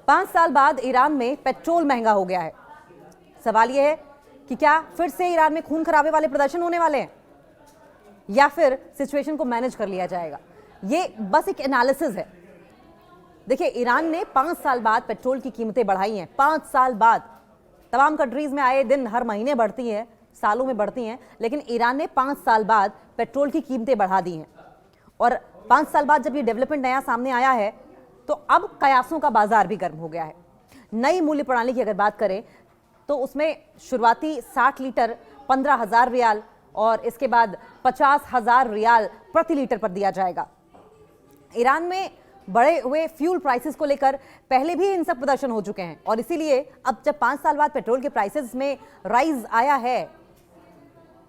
5 साल बाद ईरान में पेट्रोल महंगा हो गया है। सवाल यह है कि क्या फिर से ईरान में खून खराबे वाले प्रदर्शन होने वाले हैं या फिर सिचुएशन को मैनेज कर लिया जाएगा। ये बस एक एनालिसिस है। देखिए, ईरान ने 5 साल बाद पेट्रोल की कीमतें बढ़ाई हैं। 5 साल बाद तमाम कंट्रीज में आए दिन हर महीने बढ़ती हैं, सालों में बढ़ती हैं, लेकिन ईरान ने 5 साल बाद पेट्रोल की कीमतें बढ़ा दी हैं। और 5 साल बाद जब ये डेवलपमेंट नया सामने आया है तो अब कयासों का बाजार भी गर्म हो गया है। नई मूल्य प्रणाली की अगर बात करें तो उसमें शुरुआती 60 लीटर 15,000 रियाल और इसके बाद 50,000 रियाल प्रति लीटर पर दिया जाएगा। ईरान में बढ़े हुए फ्यूल प्राइसेस को लेकर पहले भी हिंसक प्रदर्शन हो चुके हैं और इसीलिए अब जब 5 साल बाद पेट्रोल के प्राइसेस में राइज आया है,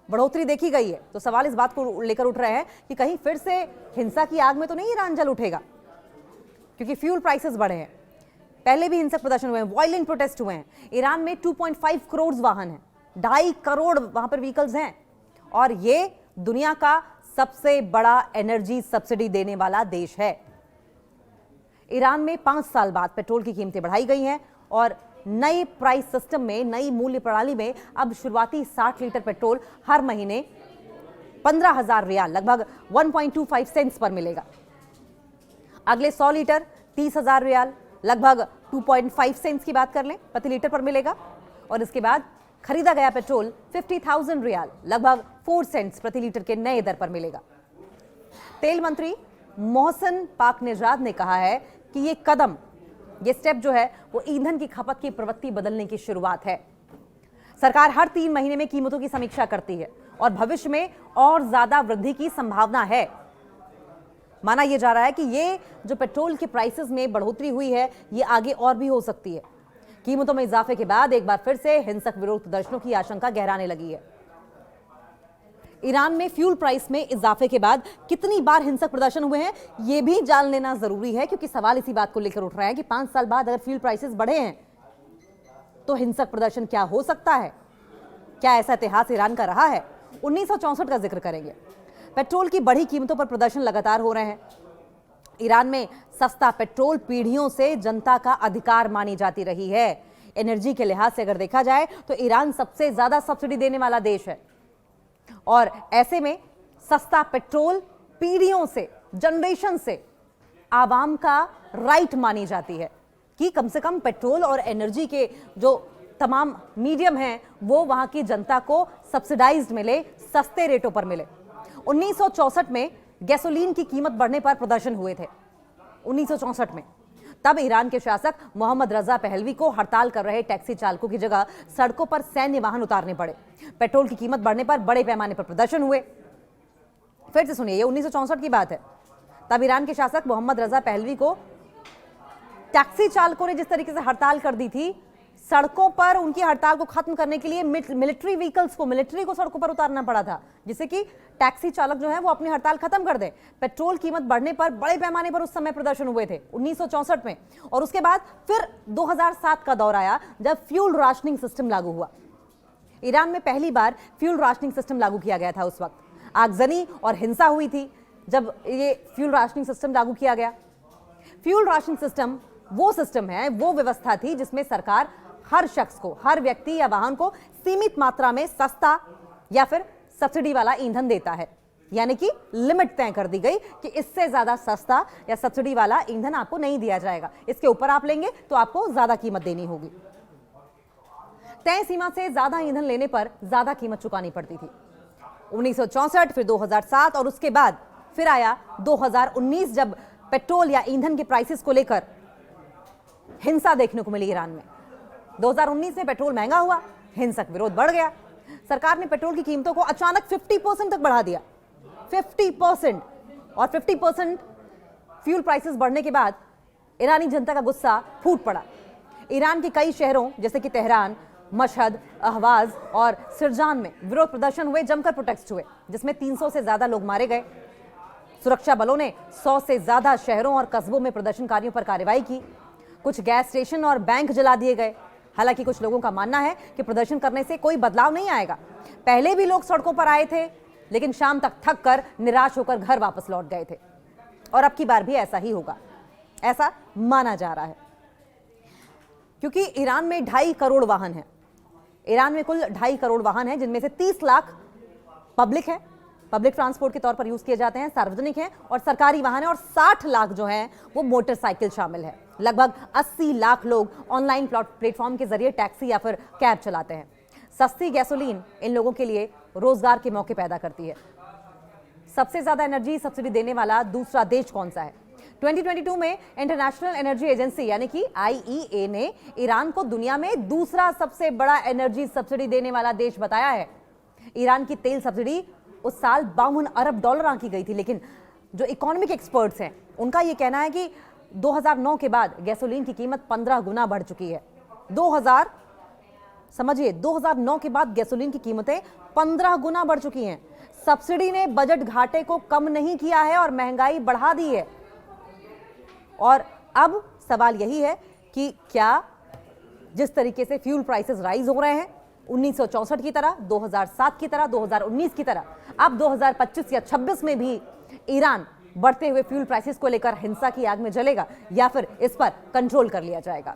बढ़ोतरी देखी गई है, तो सवाल इस बात को लेकर उठ रहे हैं कि कहीं फिर से हिंसा की आग में तो नहीं ईरान जल उठेगा, क्योंकि फ्यूल प्राइसेस बढ़े हैं। पहले भी हिंसक प्रदर्शन हुए हैं, वायलेंट प्रोटेस्ट हुए हैं। ईरान में 2.5 करोड़ वाहन हैं, 2.5 करोड़ वहां पर व्हीकल्स हैं और ये दुनिया का सबसे बड़ा एनर्जी सब्सिडी देने वाला देश है। ईरान में 5 साल बाद पेट्रोल की कीमतें बढ़ाई गई हैं और नए प्राइस सिस्टम में, नई मूल्य प्रणाली में अब शुरुआती 60 लीटर पेट्रोल हर महीने 15,000 रियाल, लगभग 1.25 सेंट्स पर मिलेगा। अगले 100 लीटर 30,000 रियाल, लगभग 2.5 सेंट्स की बात कर लें, प्रति लीटर पर मिलेगा। और इसके बाद खरीदा गया पेट्रोल 50,000 रियाल, लगभग 4 सेंट्स प्रति लीटर के नए दर पर मिलेगा। तेल मंत्री मोहसिन पाकनेजाद ने कहा है कि ये स्टेप जो है वो ईंधन की खपत की प्रवृत्ति बदलने की शुरुआत है। सरकार हर 3 महीने में कीमतों की समीक्षा करती है और भविष्य में और ज्यादा वृद्धि की संभावना है। माना यह जा रहा है कि ये जो पेट्रोल के प्राइसेस में बढ़ोतरी हुई है, ये आगे और भी हो सकती है। कीमतों में इजाफे के बाद एक बार फिर से हिंसक विरोध प्रदर्शनों की आशंका गहराने लगी है। ईरान में फ्यूल प्राइस में इजाफे के बाद कितनी बार हिंसक प्रदर्शन हुए हैं, यह भी जान लेना जरूरी है, क्योंकि सवाल इसी बात को लेकर उठ रहा है कि 5 साल बाद अगर फ्यूल प्राइसेस बढ़े हैं तो हिंसक प्रदर्शन क्या हो सकता है। क्या ऐसा इतिहास ईरान का रहा है? 1964 का जिक्र करेंगे। पेट्रोल की बढ़ी कीमतों पर प्रदर्शन लगातार हो रहे हैं। ईरान में सस्ता पेट्रोल पीढ़ियों से जनता का अधिकार मानी जाती रही है। एनर्जी के लिहाज से अगर देखा जाए तो ईरान सबसे ज्यादा सब्सिडी देने वाला देश है और ऐसे में सस्ता पेट्रोल पीढ़ियों से, जनरेशन से आवाम का राइट मानी जाती है कि कम से कम पेट्रोल और एनर्जी के जो तमाम मीडियम हैं वो वहां की जनता को सब्सिडाइज्ड मिले, सस्ते रेटों पर मिले। 1964 में गैसोलीन की कीमत बढ़ने पर प्रदर्शन हुए थे। 1964 में तब ईरान के शासक मोहम्मद रजा पहलवी को हड़ताल कर रहे टैक्सी चालकों की जगह सड़कों पर सैन्य वाहन उतारने पड़े। पेट्रोल की कीमत बढ़ने पर बड़े पैमाने पर प्रदर्शन हुए। फिर से सुनिए, ये 1964 की बात है। तब ईरान के शासक मोहम्मद रजा पहलवी को टैक्सी चालकों ने जिस तरीके से हड़ताल कर दी थी, सड़कों पर उनकी हड़ताल को खत्म करने के लिए मिलिट्री को सड़कों पर उतारना पड़ा था, जिससे कि टैक्सी चालक जो है वो अपनी हड़ताल खत्म कर दे। पेट्रोल कीमत बढ़ने पर बड़े पैमाने पर उस समय प्रदर्शन हुए थे 1964 में। और उसके बाद फिर 2007 का दौर आया जब फ्यूल राशनिंग सिस्टम लागू हुआ। ईरान में पहली बार फ्यूल राशनिंग सिस्टम लागू किया गया था। उस वक्त आगजनी और हिंसा हुई थी जब ये फ्यूल राशनिंग सिस्टम लागू किया गया। फ्यूल राशनिंग सिस्टम वो सिस्टम है, वो व्यवस्था थी जिसमें सरकार हर शख्स को, हर व्यक्ति या वाहन को सीमित मात्रा में सस्ता या फिर सब्सिडी वाला ईंधन देता है। यानी कि लिमिट तय कर दी गई कि इससे ज्यादा सस्ता या सब्सिडी वाला ईंधन आपको नहीं दिया जाएगा। इसके ऊपर आप लेंगे तो आपको ज्यादा कीमत देनी होगी। तय सीमा से ज्यादा ईंधन लेने पर ज्यादा कीमत चुकानी पड़ती थी। 1964, फिर 2007 और उसके बाद फिर आया 2019 जब पेट्रोल या ईंधन के प्राइसेस को लेकर हिंसा देखने को मिली ईरान में। 2019 में पेट्रोल महंगा हुआ, हिंसक विरोध बढ़ गया। सरकार ने पेट्रोल की कीमतों को अचानक 50% तक बढ़ा दिया। 50% और 50% फ्यूल प्राइसेस बढ़ने के बाद ईरानी जनता का गुस्सा फूट पड़ा। ईरान के कई शहरों जैसे कि तेहरान, मशहद, अहवाज और सिरजान में विरोध प्रदर्शन हुए, जमकर प्रोटेस्ट हुए, जिसमें 300 से ज्यादा लोग मारे गए। सुरक्षा बलों ने 100 से ज्यादा शहरों और कस्बों में प्रदर्शनकारियों पर कार्रवाई की। कुछ गैस स्टेशन और बैंक जला दिए गए। हालांकि कुछ लोगों का मानना है कि प्रदर्शन करने से कोई बदलाव नहीं आएगा। पहले भी लोग सड़कों पर आए थे, लेकिन शाम तक थक कर निराश होकर घर वापस लौट गए थे और अब की बार भी ऐसा ही होगा, ऐसा माना जा रहा है। क्योंकि ईरान में 2.5 करोड़ वाहन हैं। ईरान में कुल 2.5 करोड़ वाहन हैं, जिनमें से 30 लाख पब्लिक है, पब्लिक ट्रांसपोर्ट के तौर पर यूज किए जाते हैं, सार्वजनिक हैं और सरकारी वाहन है, और 60 लाख जो हैं वो मोटरसाइकिल शामिल है। लगभग 80 लाख लोग ऑनलाइन प्लेटफॉर्म के जरिए टैक्सी या फिर कैब चलाते हैं। सस्ती गैसोलीन इन लोगों के लिए रोजगार के मौके पैदा करती है। सबसे ज्यादा एनर्जी सब्सिडी देने वाला दूसरा देश कौन सा है? 2022 में इंटरनेशनल एनर्जी एजेंसी यानी कि IEA ने ईरान को दुनिया में दूसरा सबसे बड़ा एनर्जी सब्सिडी देने वाला देश बताया है। ईरान की तेल सब्सिडी उस साल 52 अरब डॉलर आंकी गई थी, लेकिन जो इकोनॉमिक एक्सपर्ट्स हैं उनका यह कहना है कि 2009 के बाद गैसोलीन की कीमत 15 गुना बढ़ चुकी है। 2009 के बाद गैसोलीन की कीमतें 15 गुना बढ़ चुकी हैं। सब्सिडी ने बजट घाटे को कम नहीं किया है और महंगाई बढ़ा दी है। और अब सवाल यही है कि क्या जिस तरीके से फ्यूल प्राइसेस राइज हो रहे हैं 1964 की तरह, 2007 की तरह, 2019 की तरह, अब 2025 या 26 में भी ईरान बढ़ते हुए फ्यूल प्राइसेस को लेकर हिंसा की आग में जलेगा या फिर इस पर कंट्रोल कर लिया जाएगा?